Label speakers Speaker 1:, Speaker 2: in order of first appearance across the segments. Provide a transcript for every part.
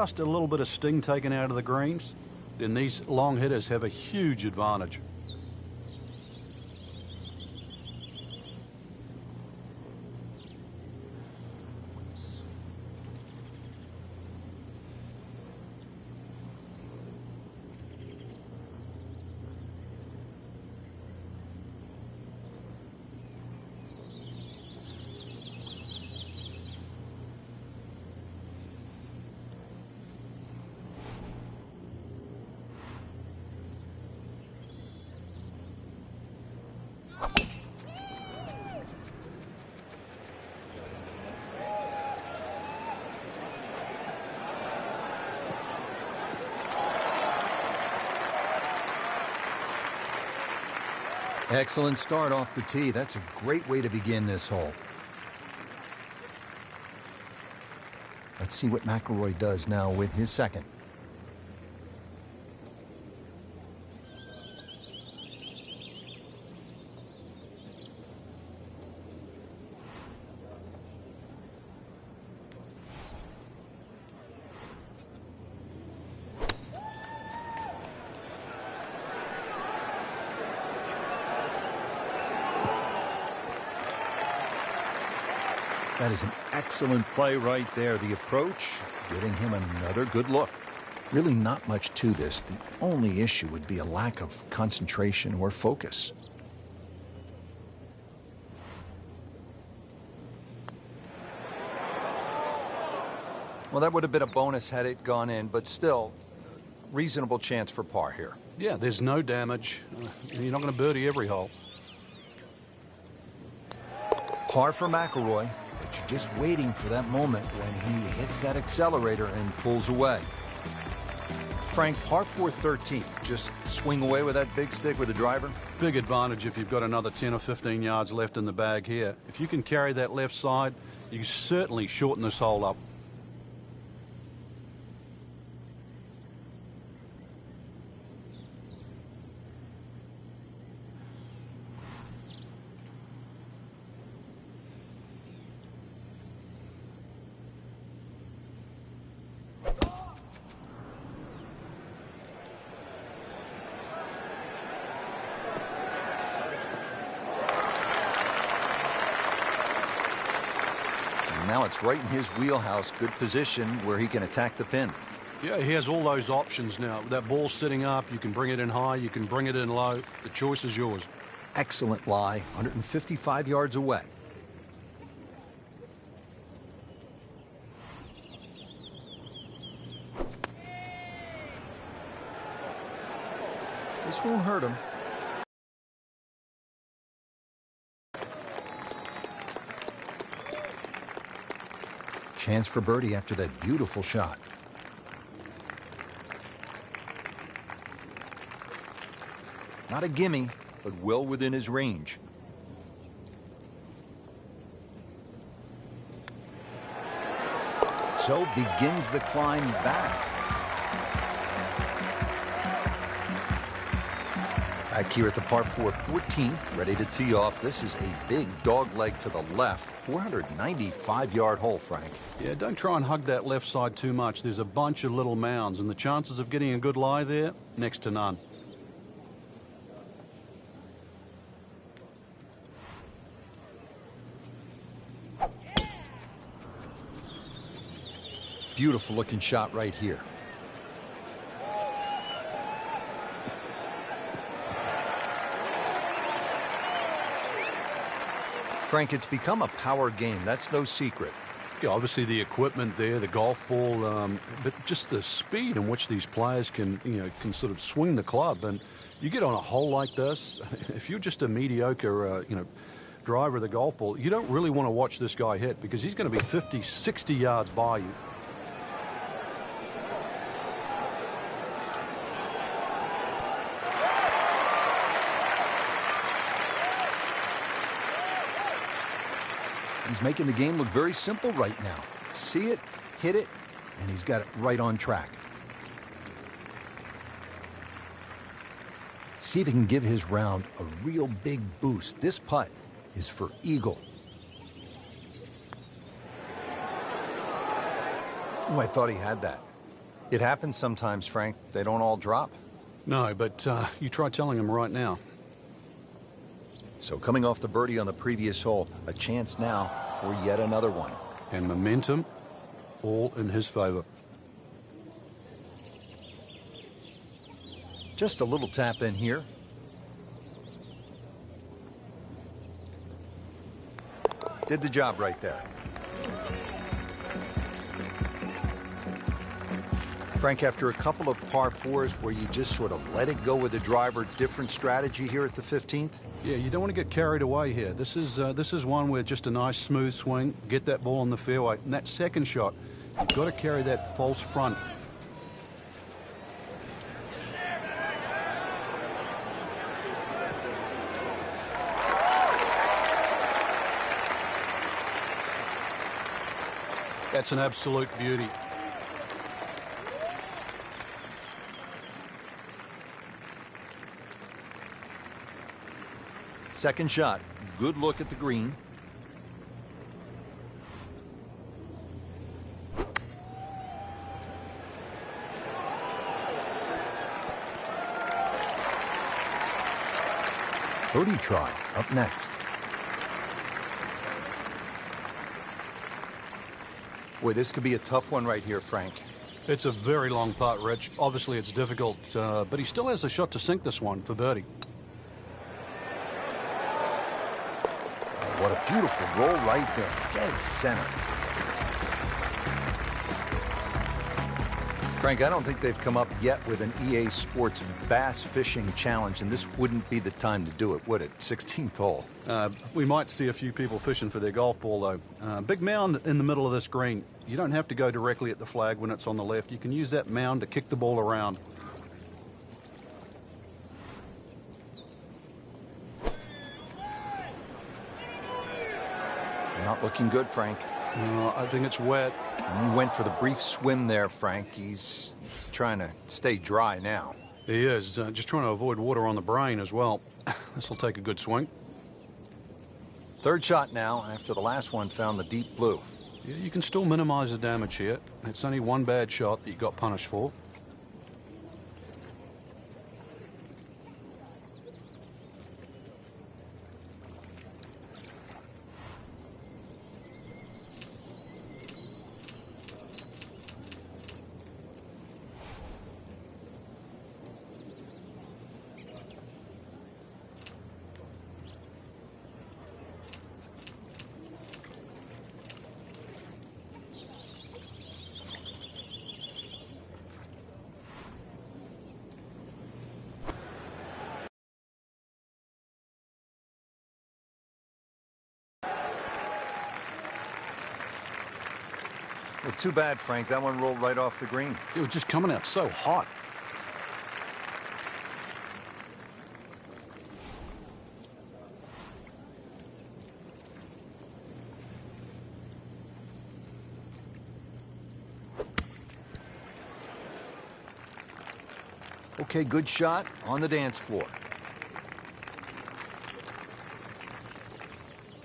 Speaker 1: just a little bit of sting taken out of the greens, then these long hitters have a huge advantage.
Speaker 2: Excellent start off the tee. That's a great way to begin this hole. Let's see what McIlroy does now with his second. That is an excellent play right there. The approach, getting him another good look. Really not much to this. The only issue would be a lack of concentration or focus. Well, that would have been a bonus had it gone in, but still, reasonable chance for par here.
Speaker 1: Yeah, there's no damage, and you're not going to birdie every hole.
Speaker 2: Par for McIlroy. But you're just waiting for that moment when he hits that accelerator and pulls away. Frank, par 4 13. Just swing away with that big stick with the driver?
Speaker 1: Big advantage if you've got another 10 or 15 yards left in the bag here. If you can carry that left side, you certainly shorten this hole up.
Speaker 2: Now it's right in his wheelhouse. Good position where he can attack the pin.
Speaker 1: Yeah, he has all those options now. That ball's sitting up. You can bring it in high. You can bring it in low. The choice is yours.
Speaker 2: Excellent lie. 155 yards away. This won't hurt him. Chance for birdie after that beautiful shot. Not a gimme, but well within his range. So begins the climb back. Back here at the par 4 14, ready to tee off. This is a big dog leg to the left. 495-yard hole, Frank.
Speaker 1: Yeah, don't try and hug that left side too much. There's a bunch of little mounds, and the chances of getting a good lie there, next to none.
Speaker 2: Beautiful looking shot right here. Frank, it's become a power game. That's no secret.
Speaker 1: Yeah, obviously the equipment there, the golf ball, but just the speed in which these players can sort of swing the club. And you get on a hole like this, if you're just a mediocre, driver of the golf ball, you don't really want to watch this guy hit because he's going to be 50, 60 yards by you.
Speaker 2: He's making the game look very simple right now. See it, hit it, and he's got it right on track. See if he can give his round a real big boost. This putt is for eagle. Oh, I thought he had that. It happens sometimes, Frank. They don't all drop.
Speaker 1: No, but you try telling him right now.
Speaker 2: So coming off the birdie on the previous hole, a chance now for yet another one.
Speaker 1: And momentum, all in his favor.
Speaker 2: Just a little tap in here. Did the job right there. Frank, after a couple of par fours where you just sort of let it go with the driver, different strategy here at the 15th?
Speaker 1: Yeah, you don't want to get carried away here. This is one where just a nice smooth swing, get that ball in the fairway. And that second shot, you've got to carry that false front. That's an absolute beauty.
Speaker 2: Second shot, good look at the green. Birdie try up next. Boy, this could be a tough one right here, Frank.
Speaker 1: It's a very long putt, Rich. Obviously, it's difficult, but he still has a shot to sink this one for birdie.
Speaker 2: What a beautiful roll right there, dead center. Frank, I don't think they've come up yet with an EA Sports bass fishing challenge, and this wouldn't be the time to do it, would it? 16th hole.
Speaker 1: We might see a few people fishing for their golf ball, though. Big mound in the middle of this green. You don't have to go directly at the flag when it's on the left. You can use that mound to kick the ball around.
Speaker 2: Not looking good, Frank.
Speaker 1: I think it's wet.
Speaker 2: He went for the brief swim there, Frank. He's trying to stay dry now.
Speaker 1: He is, just trying to avoid water on the brain as well. This will take a good swing.
Speaker 2: Third shot now, after the last one found the deep blue.
Speaker 1: Yeah, you can still minimize the damage here. It's only one bad shot that you got punished for.
Speaker 2: Well, too bad, Frank. That one rolled right off the green.
Speaker 1: It was just coming out so hot.
Speaker 2: Okay, good shot on the dance floor.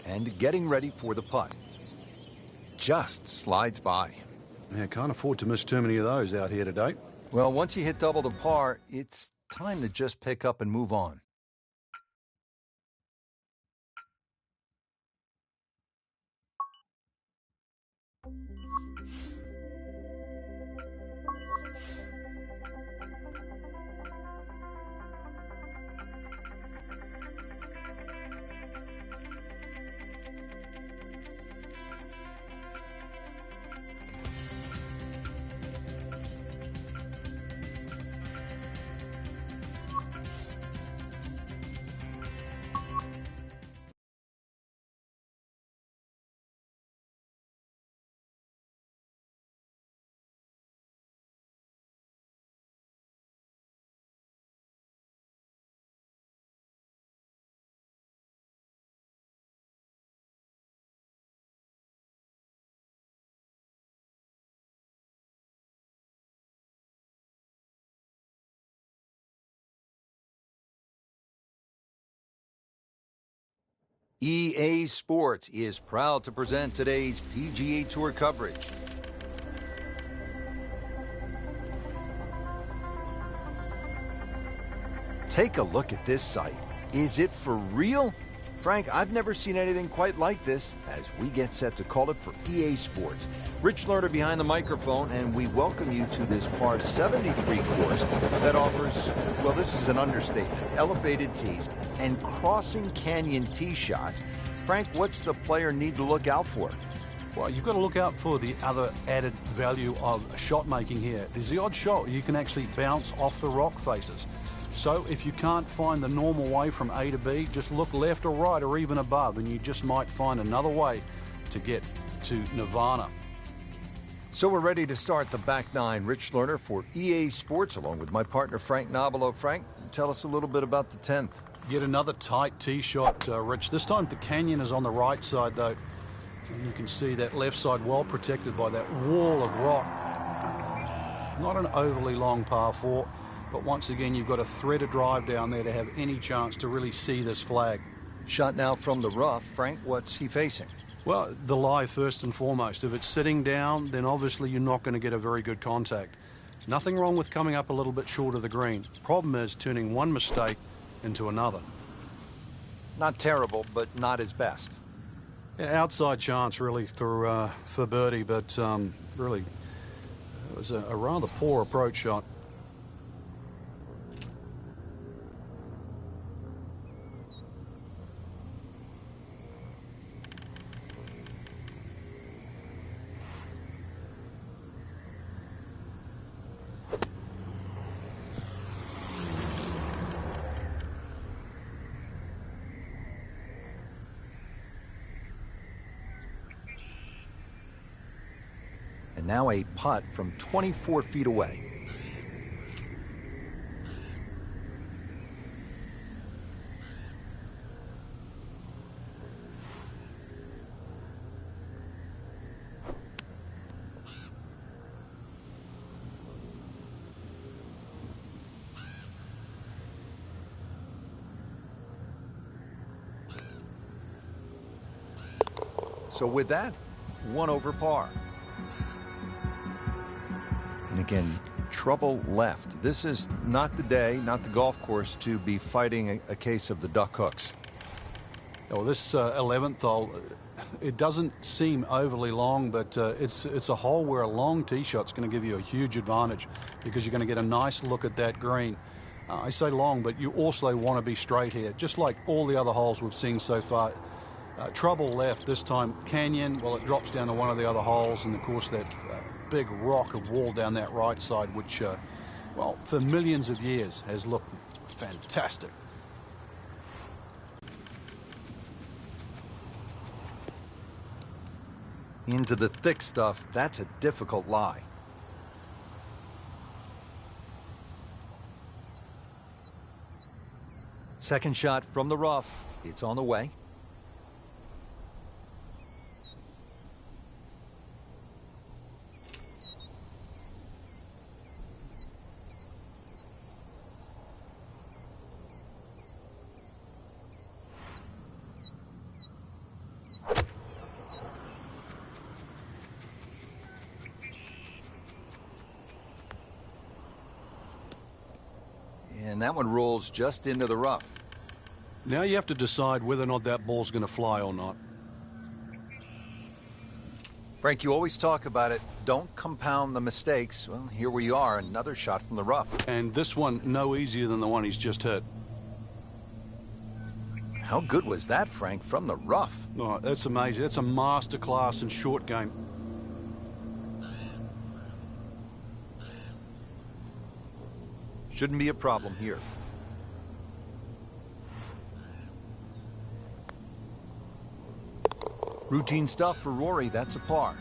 Speaker 2: And getting ready for the putt. Just slides by.
Speaker 1: Yeah, can't afford to miss too many of those out here today.
Speaker 2: Well, once you hit double the par, it's time to just pick up and move on. EA Sports is proud to present today's PGA Tour coverage. Take a look at this site. Is it for real? Frank, I've never seen anything quite like this as we get set to call it for EA Sports. Rich Lerner behind the microphone, and we welcome you to this par 73 course that offers, well, this is an understatement, elevated tees and crossing canyon tee shots. Frank, what's the player need to look out for?
Speaker 1: Well, you've got to look out for the other added value of shot making here. There's the odd shot you can actually bounce off the rock faces. So if you can't find the normal way from A to B, just look left or right or even above, and you just might find another way to get to Nirvana.
Speaker 2: So we're ready to start the back nine. Rich Lerner for EA Sports, along with my partner Frank Nobilo. Frank, tell us a little bit about the 10th.
Speaker 1: Yet another tight tee shot, Rich. This time the canyon is on the right side, though. And you can see that left side well protected by that wall of rock. Not an overly long par 4. But once again, you've got to thread a drive down there to have any chance to really see this flag.
Speaker 2: Shot now from the rough. Frank, what's he facing?
Speaker 1: Well, the lie first and foremost. If it's sitting down, then obviously you're not going to get a very good contact. Nothing wrong with coming up a little bit short of the green. Problem is turning one mistake into another.
Speaker 2: Not terrible, but not his best.
Speaker 1: Yeah, outside chance really for birdie, but really it was a rather poor approach shot.
Speaker 2: And now a putt from 24 feet away. So with that, 1 over par. And again, trouble left. This is not the day, not the golf course to be fighting a case of the duck hooks.
Speaker 1: Well, this 11th hole, it doesn't seem overly long, but it's a hole where a long tee shot's going to give you a huge advantage because you're going to get a nice look at that green. I say long, but you also want to be straight here, just like all the other holes we've seen so far. Trouble left this time. Canyon, well, it drops down to one of the other holes, and of course that big rock of wall down that right side, which, well, for millions of years has looked fantastic.
Speaker 2: Into the thick stuff, that's a difficult lie. Second shot from the rough. It's on the way. And that one rolls just into the rough.
Speaker 1: Now you have to decide whether or not that ball's going to fly or not.
Speaker 2: Frank, you always talk about it. Don't compound the mistakes. Well, here we are, another shot from the rough.
Speaker 1: And this one no easier than the one he's just hit.
Speaker 2: How good was that, Frank, from the rough?
Speaker 1: Oh, that's amazing. That's a master class in short game.
Speaker 2: Shouldn't be a problem here. Routine stuff for Rory. That's a par.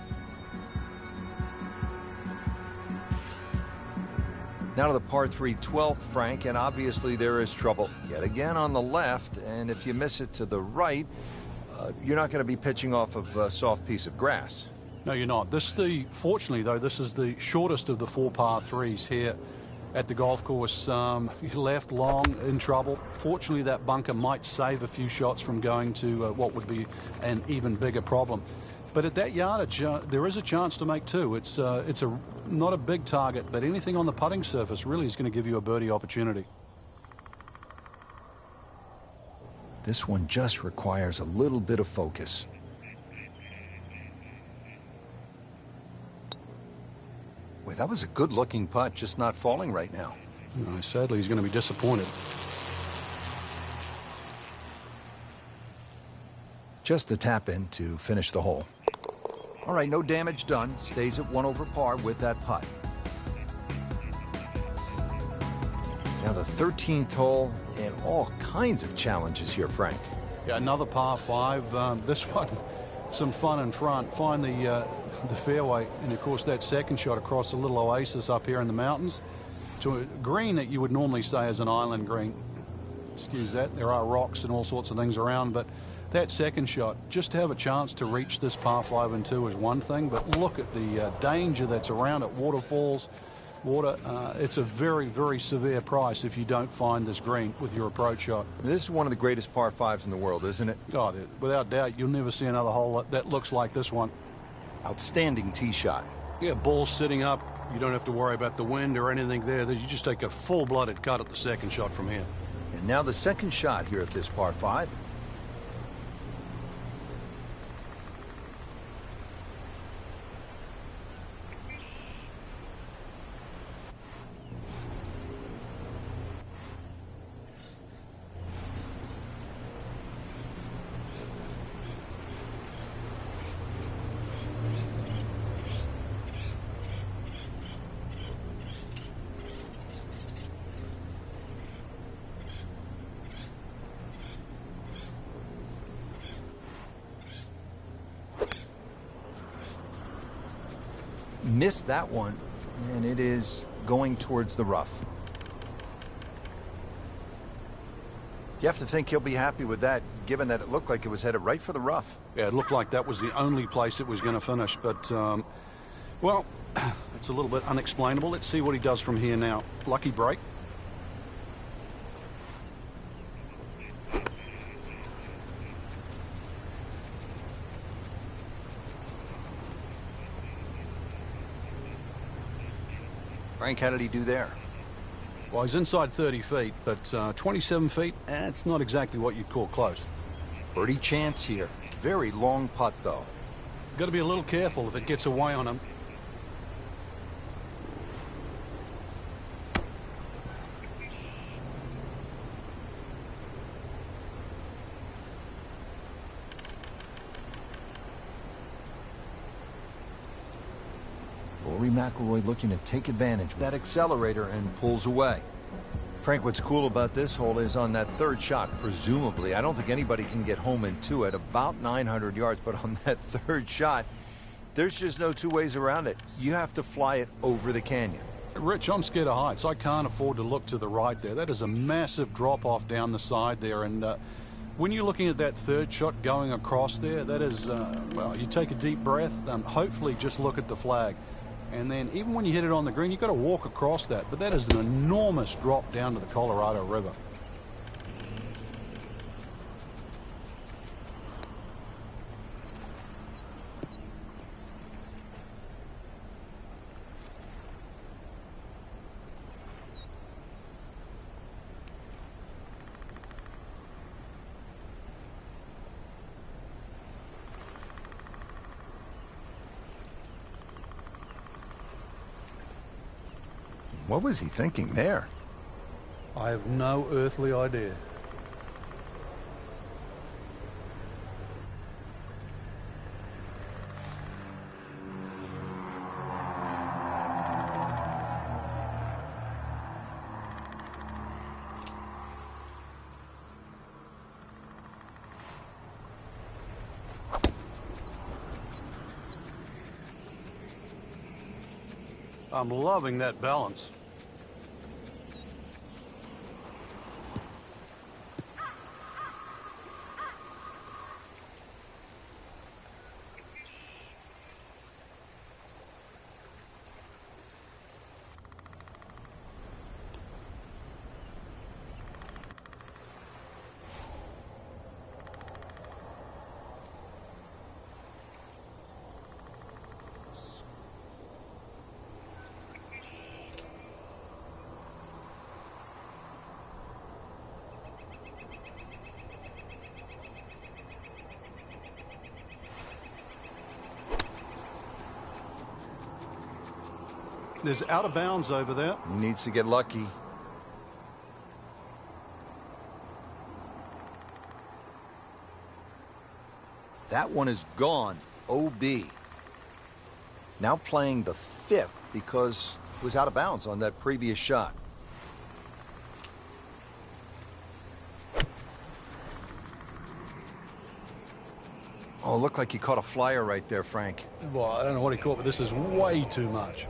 Speaker 2: Now to the par 3 12th, Frank, and obviously there is trouble yet again on the left, and if you miss it to the right, you're not going to be pitching off of a soft piece of grass.
Speaker 1: No, you're not. Fortunately, though, this is the shortest of the 4 par 3s here at the golf course. Left long, in trouble. Fortunately, that bunker might save a few shots from going to what would be an even bigger problem. But at that yardage, there is a chance to make two. It's not a big target, but anything on the putting surface really is going to give you a birdie opportunity.
Speaker 2: This one just requires a little bit of focus. Wait, that was a good-looking putt, just not falling right now.
Speaker 1: Sadly, he's going to be disappointed.
Speaker 2: Just a tap in to finish the hole. All right, no damage done. Stays at 1 over par with that putt. Now the 13th hole, and all kinds of challenges here, Frank.
Speaker 1: Yeah, another par 5. This one, some fun in front. Find the fairway, and of course that second shot across the little oasis up here in the mountains to a green that you would normally say is an island green. Excuse that. There are rocks and all sorts of things around, but that second shot, just to have a chance to reach this par 5 and 2 is one thing, but look at the danger that's around it. Waterfalls, water. It's a very, very severe price if you don't find this green with your approach shot.
Speaker 2: This is one of the greatest par 5s in the world, isn't it?
Speaker 1: Oh, without doubt, you'll never see another hole that looks like this one.
Speaker 2: Outstanding tee shot.
Speaker 1: Yeah, ball sitting up. You don't have to worry about the wind or anything there. You just take a full-blooded cut at the second shot from here.
Speaker 2: And now the second shot here at this par 5. Missed that one, and it is going towards the rough. You have to think he'll be happy with that, given that it looked like it was headed right for the rough.
Speaker 1: Yeah, it looked like that was the only place it was going to finish, but, well, it's a little bit unexplainable. Let's see what he does from here now. Lucky break.
Speaker 2: Frank, how did he do there?
Speaker 1: Well, he's inside 30 feet, but 27 feet, it's not exactly what you'd call close.
Speaker 2: Birdie chance here. Very long putt, though.
Speaker 1: Got to be a little careful if it gets away on him.
Speaker 2: Rory McIlroy looking to take advantage of that accelerator and pulls away. Frank, what's cool about this hole is on that third shot, presumably, I don't think anybody can get home in 2 at about 900 yards, but on that third shot, there's just no two ways around it. You have to fly it over the canyon.
Speaker 1: Rich, I'm scared of heights. I can't afford to look to the right there. That is a massive drop-off down the side there, and when you're looking at that third shot going across there, that is, well, you take a deep breath, hopefully just look at the flag. And then even when you hit it on the green, you've got to walk across that. But that is an enormous drop down to the Colorado River.
Speaker 2: What was he thinking there?
Speaker 1: I have no earthly idea. I'm loving that balance. There's out of bounds over there.
Speaker 2: He needs to get lucky. That one is gone. OB. Now playing the 5th because it was out of bounds on that previous shot. Oh, looked like he caught a flyer right there, Frank.
Speaker 1: Well, I don't know what he caught, but this is way too much.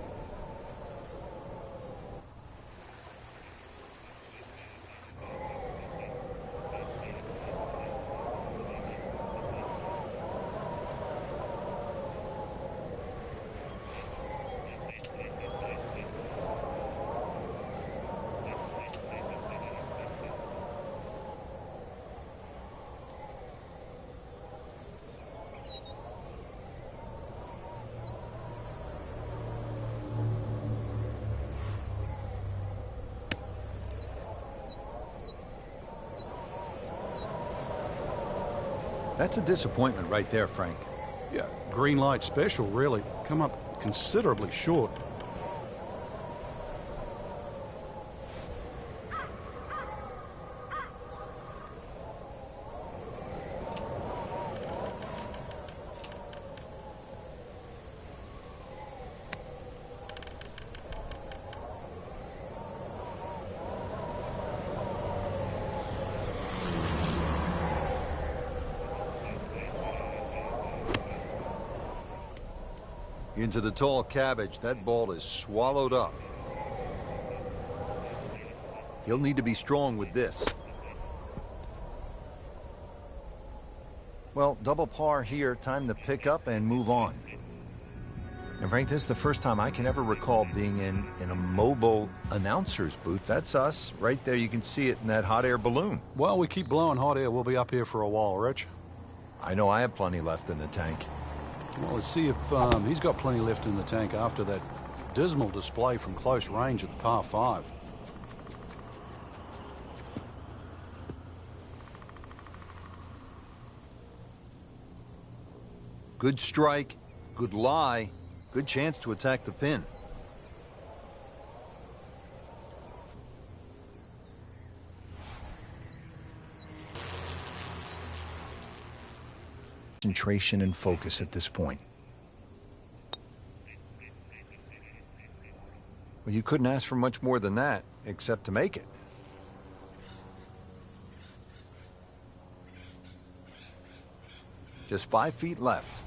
Speaker 2: That's a disappointment right there, Frank.
Speaker 1: Yeah, green light special, really. Come up considerably short.
Speaker 2: Into the tall cabbage. That ball is swallowed up. He'll need to be strong with this. Well, double par here. Time to pick up and move on. And Frank, this is the first time I can ever recall being in a mobile announcer's booth. That's us. Right there, you can see it in that hot air balloon.
Speaker 1: Well, we keep blowing hot air. We'll be up here for a while, Rich.
Speaker 2: I know I have plenty left in the tank.
Speaker 1: Well, let's see if he's got plenty left in the tank after that dismal display from close range at the par 5.
Speaker 2: Good strike, good lie, good chance to attack the pin. Concentration and focus at this point. Well, you couldn't ask for much more than that, except to make it. Just 5 feet left.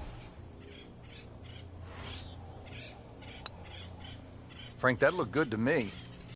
Speaker 2: Frank, that looked good to me.